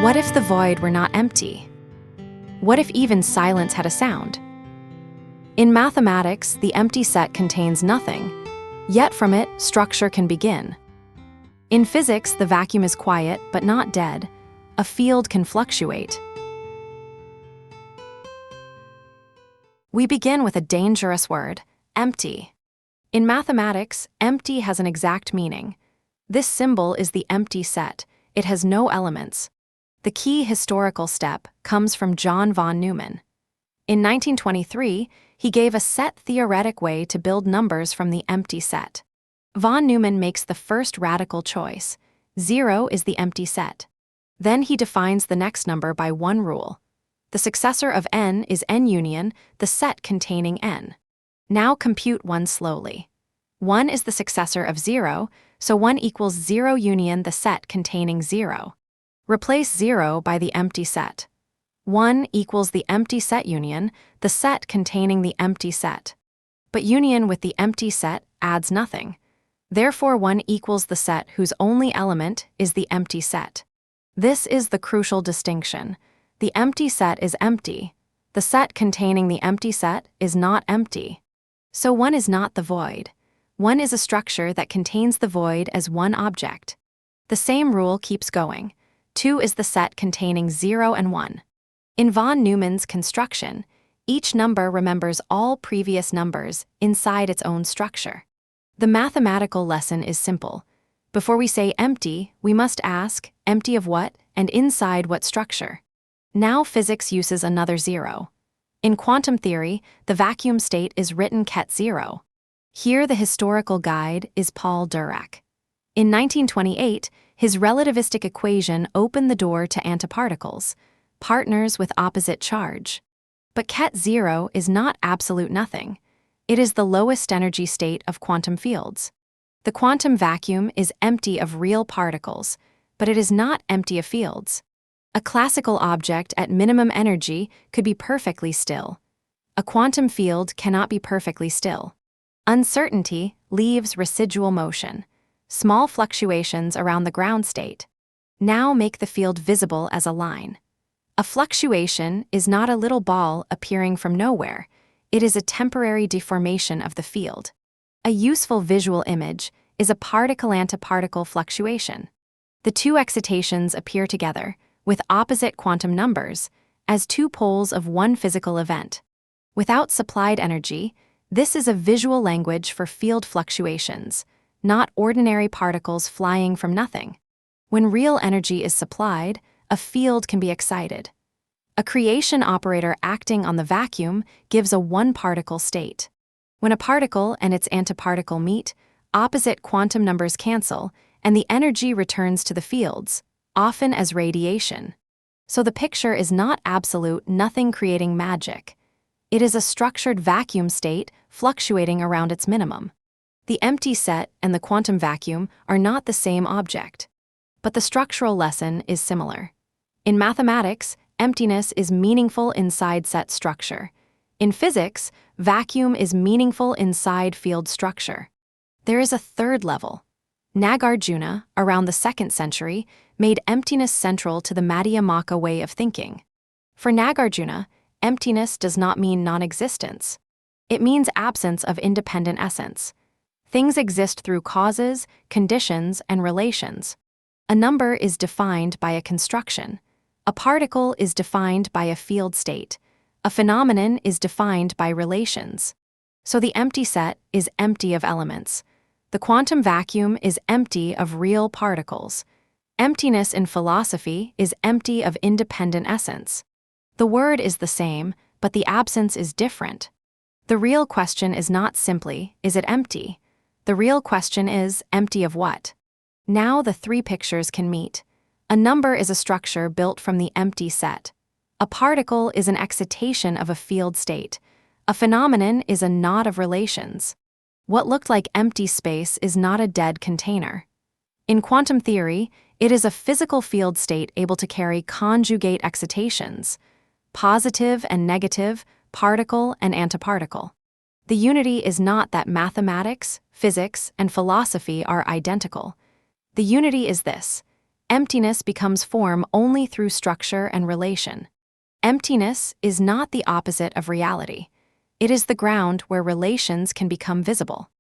What if the void were not empty? What if even silence had a sound? In mathematics, the empty set contains nothing, yet from it, structure can begin. In physics, the vacuum is quiet but not dead. A field can fluctuate. We begin with a dangerous word, empty. In mathematics, empty has an exact meaning. This symbol is the empty set. It has no elements. The key historical step comes from John von Neumann. In 1923, he gave a set-theoretic way to build numbers from the empty set. Von Neumann makes the first radical choice. 0 is the empty set. Then he defines the next number by one rule. The successor of n is n union, the set containing n. Now compute 1 slowly. 1 is the successor of 0, so 1 equals 0 union the set containing 0. Replace 0 by the empty set. 1 equals the empty set union, the set containing the empty set. But union with the empty set adds nothing. Therefore 1 equals the set whose only element is the empty set. This is the crucial distinction. The empty set is empty. The set containing the empty set is not empty. So 1 is not the void. 1 is a structure that contains the void as one object. The same rule keeps going. 2 is the set containing 0 and 1. In von Neumann's construction, each number remembers all previous numbers inside its own structure. The mathematical lesson is simple. Before we say empty, we must ask, empty of what and inside what structure? Now physics uses another 0. In quantum theory, the vacuum state is written ket 0. Here the historical guide is Paul Dirac. In 1928, his relativistic equation opened the door to antiparticles, partners with opposite charge. But ket 0 is not absolute nothing. It is the lowest energy state of quantum fields. The quantum vacuum is empty of real particles, but it is not empty of fields. A classical object at minimum energy could be perfectly still. A quantum field cannot be perfectly still. Uncertainty leaves residual motion. Small fluctuations around the ground state now make the field visible as a line. A fluctuation is not a little ball appearing from nowhere. It is a temporary deformation of the field. A useful visual image is a particle-antiparticle fluctuation. The two excitations appear together, with opposite quantum numbers, as two poles of one physical event. Without supplied energy, this is a visual language for field fluctuations, not ordinary particles flying from nothing. When real energy is supplied, a field can be excited. A creation operator acting on the vacuum gives a one-particle state. When a particle and its antiparticle meet, opposite quantum numbers cancel, and the energy returns to the fields, often as radiation. So the picture is not absolute nothing creating magic. It is a structured vacuum state fluctuating around its minimum. The empty set and the quantum vacuum are not the same object. But the structural lesson is similar. In mathematics, emptiness is meaningful inside set structure. In physics, vacuum is meaningful inside field structure. There is a third level. Nagarjuna, around the 2nd century, made emptiness central to the Madhyamaka way of thinking. For Nagarjuna, emptiness does not mean non-existence. It means absence of independent essence. Things exist through causes, conditions, and relations. A number is defined by a construction. A particle is defined by a field state. A phenomenon is defined by relations. So the empty set is empty of elements. The quantum vacuum is empty of real particles. Emptiness in philosophy is empty of independent essence. The word is the same, but the absence is different. The real question is not simply, is it empty? The real question is, empty of what? Now the three pictures can meet. A number is a structure built from the empty set. A particle is an excitation of a field state. A phenomenon is a knot of relations. What looked like empty space is not a dead container. In quantum theory, it is a physical field state able to carry conjugate excitations, positive and negative, particle and antiparticle. The unity is not that mathematics, physics, and philosophy are identical. The unity is this: Emptiness becomes form only through structure and relation. Emptiness is not the opposite of reality. It is the ground where relations can become visible.